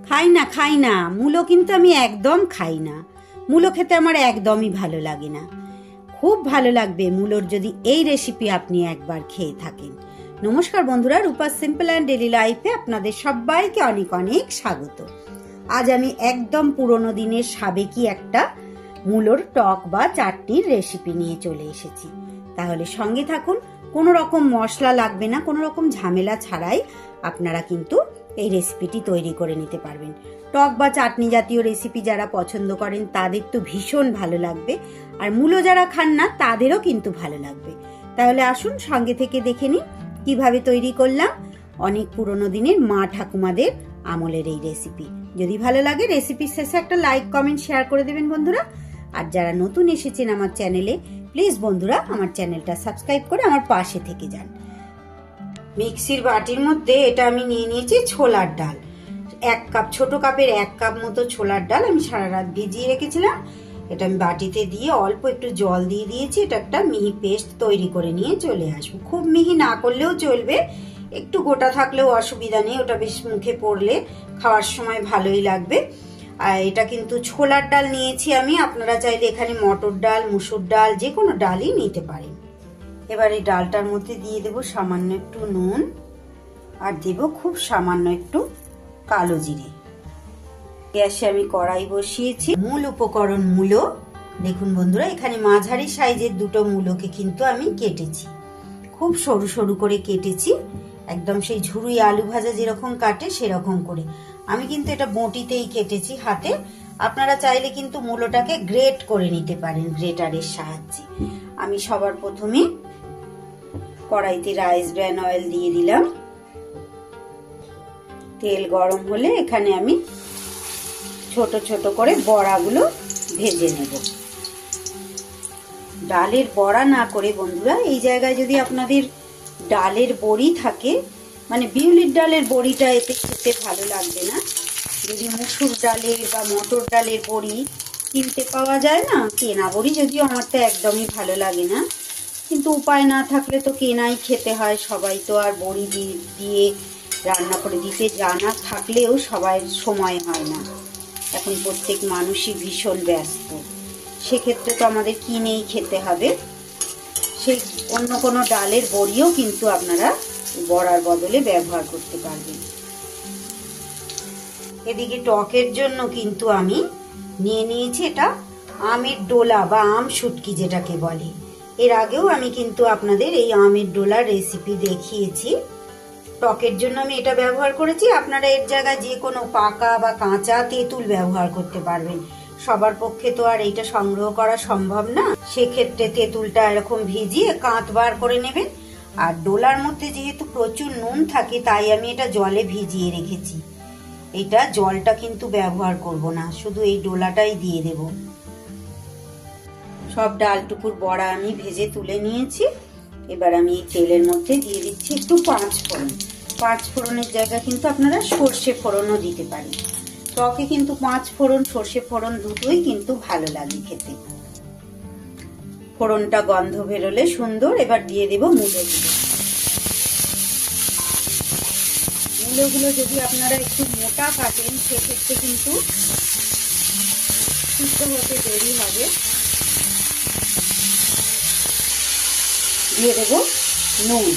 খাই না মূলো কিন্তু আমি একদম খাই না। মূলো খেতে আমার একদমই ভালো লাগে না। খুব ভালো লাগবে মূলোর যদি এই রেসিপি আপনি একবার খেয়ে থাকেন। নমস্কার বন্ধুরা, রূপা সিম্পল অ্যান্ড ডেলি লাইফে আপনাদের সবাইকে অনেক অনেক স্বাগত। আজ আমি একদম পুরনো দিনের সাবেকি একটা মূলোর টক বা চাটনির রেসিপি নিয়ে চলে এসেছি। তাহলে সঙ্গে থাকুন। কোনো রকম মশলা লাগবে না, কোনো রকম ঝামেলা ছাড়াই আপনারা কিন্তু এই রেসিপিটি তৈরি করে নিতে পারবেন। টক বা চাটনি জাতীয় রেসিপি যারা পছন্দ করেন তাদের তো ভীষণ ভালো লাগবে, আর মূলো যারা খান না তাদেরও কিন্তু ভালো লাগবে। তাহলে আসুন সঙ্গে থেকে দেখে নিন কিভাবে তৈরি করলাম অনেক পুরনো দিনের মা ঠাকুমাদের আমলের এই রেসিপি। যদি ভালো লাগে রেসিপির শেষে একটা লাইক কমেন্ট শেয়ার করে দেবেন বন্ধুরা। আর যারা নতুন এসেছেন আমার চ্যানেলে, প্লিজ বন্ধুরা আমার চ্যানেলটা সাবস্ক্রাইব করে আমার পাশে থেকে যান। মিক্সির বাটির মধ্যে এটা আমি নিয়ে নিয়েছি ছোলার ডাল। 1 কাপ, ছোট কাপের 1 কাপ মতো ছোলার ডাল আমি সারা রাত ভিজিয়ে রেখেছিলাম। এটা আমি বাটিতে দিয়ে অল্প একটু জল দিয়ে দিয়েছি। এটা একটা মিহি পেস্ট তৈরি করে নিয়ে চলে আসবো। খুব মিহি না করলেও চলবে, একটু গোটা থাকলেও অসুবিধা নেই, ওটা বেশ মুখে পড়লে খাওয়ার সময় ভালোই লাগবে। আর এটা কিন্তু ছোলার ডাল নিয়েছি আমি, আপনারা চাইলে এখানে মটর ডাল, মুসুর ডাল, যে কোনো ডালই নিতে পারেন। এবার এই ডালটার মধ্যে দিয়ে দেব সামান্য একটু নুন, আর দেব খুব সামান্য একটু কালো জিরে। গ্যাসে আমি কড়াই বসিয়েছি। মূল উপকরণ মূলো। দেখুন বন্ধুরা, এখানে মাঝারি সাইজের দুটো মূলোকে কিন্তু আমি কেটেছি, খুব সরু সরু করে কেটেছি, একদম সেই ঝুড়ি আলু ভাজা যেরকম কাটে সেরকম করে। আমি কিন্তু এটা বটিতেই কেটেছি হাতে। আপনারা চাইলে কিন্তু মূলোটাকে গ্রেট করে নিতে পারেন গ্রেটারের সাহায্যে। আমি সবার প্রথমে কড়াইতে রাইস ব্র্যান অয়েল দিয়ে দিলাম। তেল গরম হলে এখানে আমি ছোট ছোট করে বড়াগুলো ভেজে নেব। ডালের বড়া না করে বন্ধুরা, এই জায়গায় যদি আপনাদের ডালের বড়ি থাকে, মানে বিউলির ডালের বড়িটা এতে খেতে ভালো লাগবে না। যদি মুসুর ডালের বা মটর ডালের বড়ি কিনতে পাওয়া যায় না, কেনা বড়ি যদিও আমার তো একদমই ভালো লাগে না, কিন্তু উপায় না থাকলে তো কেনাই খেতে হয়। সবাই তো আর বড়ি দিয়ে রান্না করে দিতে জানা থাকলেও সবার সময় হয় না। এখন প্রত্যেক মানুষই ভীষণ ব্যস্ত, সেক্ষেত্রে তো আমাদের কিনেই খেতে হবে। সেই অন্য কোনো ডালের বড়িও কিন্তু আপনারা বড়ার বদলে ব্যবহার করতে পারবেন। এদিকে টকের জন্য কিন্তু আমি নিয়ে নিয়েছি এটা আমের ডোলা বা আম শুটকি যেটাকে বলে। এর আগেও আমি কিন্তু আপনাদের এই আমের ডোলার রেসিপি দেখিয়েছি। টকের জন্য আমি এটা ব্যবহার করেছি। আপনারা এর জায়গায় যে কোনো পাকা বা কাঁচা তেঁতুল ব্যবহার করতে পারবেন। সবার পক্ষে তো আর এইটা সংগ্রহ করা সম্ভব না, সেক্ষেত্রে তেঁতুলটা এরকম ভিজিয়ে কাঁচ বার করে নেবেন। আর ডোলার মধ্যে যেহেতু প্রচুর নুন থাকে, তাই আমি এটা জলে ভিজিয়ে রেখেছি। এটা জলটা কিন্তু ব্যবহার করব না, শুধু এই ডোলাটাই দিয়ে দেব। সব ডালটুকুর বড়া আমি ভেজে তুলে নিয়েছি। এবার আমি এই তেলের মধ্যে দিয়ে দিচ্ছি একটু 5 ফোড়ন। 5 ফোড়নের জায়গা কিন্তু আপনারা সর্ষে ফোড়নও দিতে পারেন। টকে কিন্তু 5 ফোড়ন সর্ষে ফোড়ন দুটোই কিন্তু ভালো লাগে খেতে। ফোড়নটা গন্ধ বেরোলে সুন্দর। এবার দিয়ে দেব মূলোগুলো। মূলোগুলো যদি আপনারা একটু মোটা কাটেন, সেক্ষেত্রে কিন্তু সিদ্ধ হতে দেরি হবে। দিয়ে দেব নুন,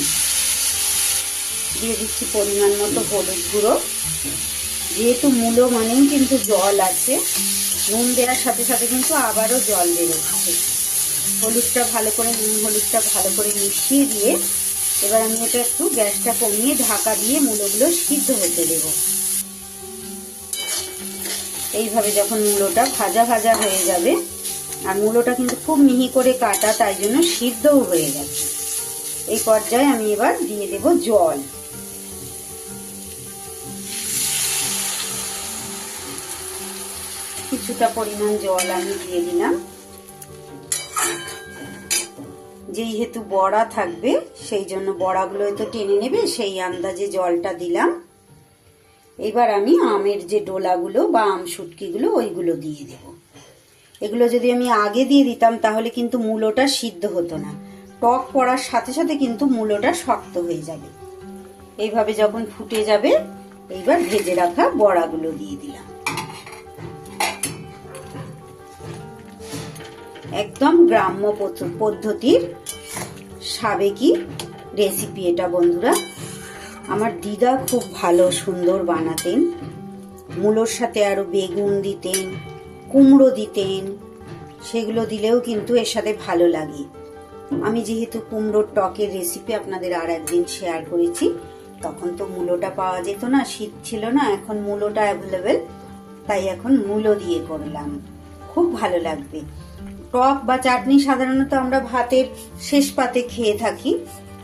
দিয়ে দিচ্ছি পরিমাণ মতো হলুদ গুঁড়ো। যেহেতু মূলো মানেই কিন্তু জল আছে, নুন দেওয়ার সাথে সাথে কিন্তু আবারও জল বেরোচ্ছে। হলুদটা ভালো করে, নুন হলুদটা ভালো করে মিশিয়ে দিয়ে এবার আমি এটা একটু গ্যাসটা কমিয়ে ঢাকা দিয়ে মূলোগুলো সিদ্ধ হতে দেব। এইভাবে যখন মূলোটা ভাজা ভাজা হয়ে যাবে, আর মূলোটা কিন্তু খুব মিহি করে কাটা, তাই জন্য সিদ্ধও হয়ে গেছে। এই পর্যায়ে আমি এবার দিয়ে দেব জল। কিছুটা পরিমাণ জল আমি দিয়ে দিলাম। যেহেতু বড়া থাকবে সেই জন্য বড়াগুলো তো টেনে নেবে, সেই আন্দাজে জলটা দিলাম। এবার আমি আমের যে ডোলাগুলো বা আম শুটকিগুলো ওইগুলো দিয়ে দেব। এগুলো যদি আমি আগে দিয়ে দিতাম তাহলে কিন্তু মূলোটা সিদ্ধ হতো না। টক পড়ার সাথে সাথে কিন্তু মূলোটা শক্ত হয়ে যাবে। এইভাবে যখন ফুটে যাবে এইবার ভেজে রাখা বড়াগুলো দিয়ে দিলাম। একদম গ্রাম্য পদ্ধতির সাবেকি রেসিপি এটা বন্ধুরা। আমার দিদা খুব ভালো সুন্দর বানাতেন। মূলোর সাথে আরো বেগুন দিতেন, কুমড়ো দিতেন, সেগুলো দিলেও কিন্তু এর সাথে ভালো লাগে। আমি যেহেতু কুমড়োর টকের রেসিপি আপনাদের আর একদিন শেয়ার করেছি, তখন তো মূলোটা পাওয়া যেত না, শীত ছিল না, এখন মূলোটা অ্যাভেলেবেল, তাই এখন মূলো দিয়ে করলাম। খুব ভালো লাগবে। টক বা চাটনি সাধারণত আমরা ভাতের শেষ পাতে খেয়ে থাকি।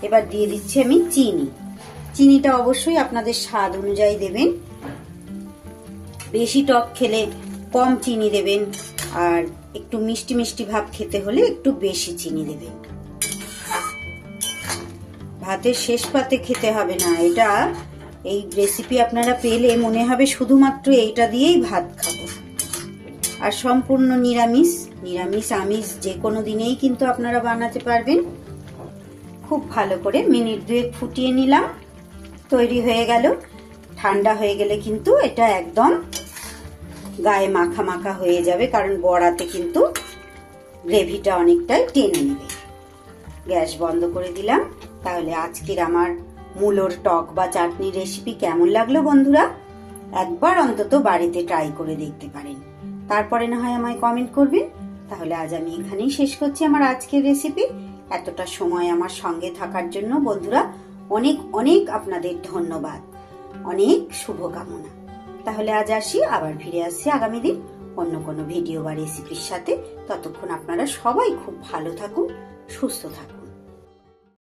এবার দিয়ে দিচ্ছি আমি চিনি। চিনিটা অবশ্যই আপনাদের স্বাদ অনুযায়ী দেবেন। বেশি টক খেলে কম চিনি দেবেন, আর একটু মিষ্টি মিষ্টি ভাব খেতে হলে একটু বেশি চিনি দেবেন। ভাতের শেষ পাতে খেতে হবে না এটা। এই রেসিপি আপনারা পেলে মনে হবে শুধুমাত্র এইটা দিয়েই ভাত খাবো। আর সম্পূর্ণ নিরামিষ, আমিষ যে কোনো দিনেই কিন্তু আপনারা বানাতে পারবেন। খুব ভালো করে মিনিট 2 ফুটিয়ে নিলাম, তৈরি হয়ে গেল। ঠান্ডা হয়ে গেলে কিন্তু এটা একদম গায়ে মাখা মাখা হয়ে যাবে, কারণ বড়াতে কিন্তু গ্রেভিটা অনেকটাই টেনে নেবে। গ্যাস বন্ধ করে দিলাম। তাহলে আজকের আমার মূলোর টক বা চাটনি রেসিপি কেমন লাগলো বন্ধুরা? একবার অন্তত বাড়িতে ট্রাই করে দেখতে পারেন, তারপরে না হয় আমায় কমেন্ট করবেন। তাহলে আজ আমি এখানেই শেষ করছি আমার আজকের রেসিপি। এতটা সময় আমার সঙ্গে থাকার জন্য বন্ধুরা অনেক অনেক আপনাদের ধন্যবাদ, অনেক শুভকামনা। তাহলে আজ আসি, আবার ফিরে আসছি আগামী দিন অন্য কোনো ভিডিও বা রেসিপির সাথে। ততক্ষণ আপনারা সবাই খুব ভালো থাকুন, সুস্থ থাকুন।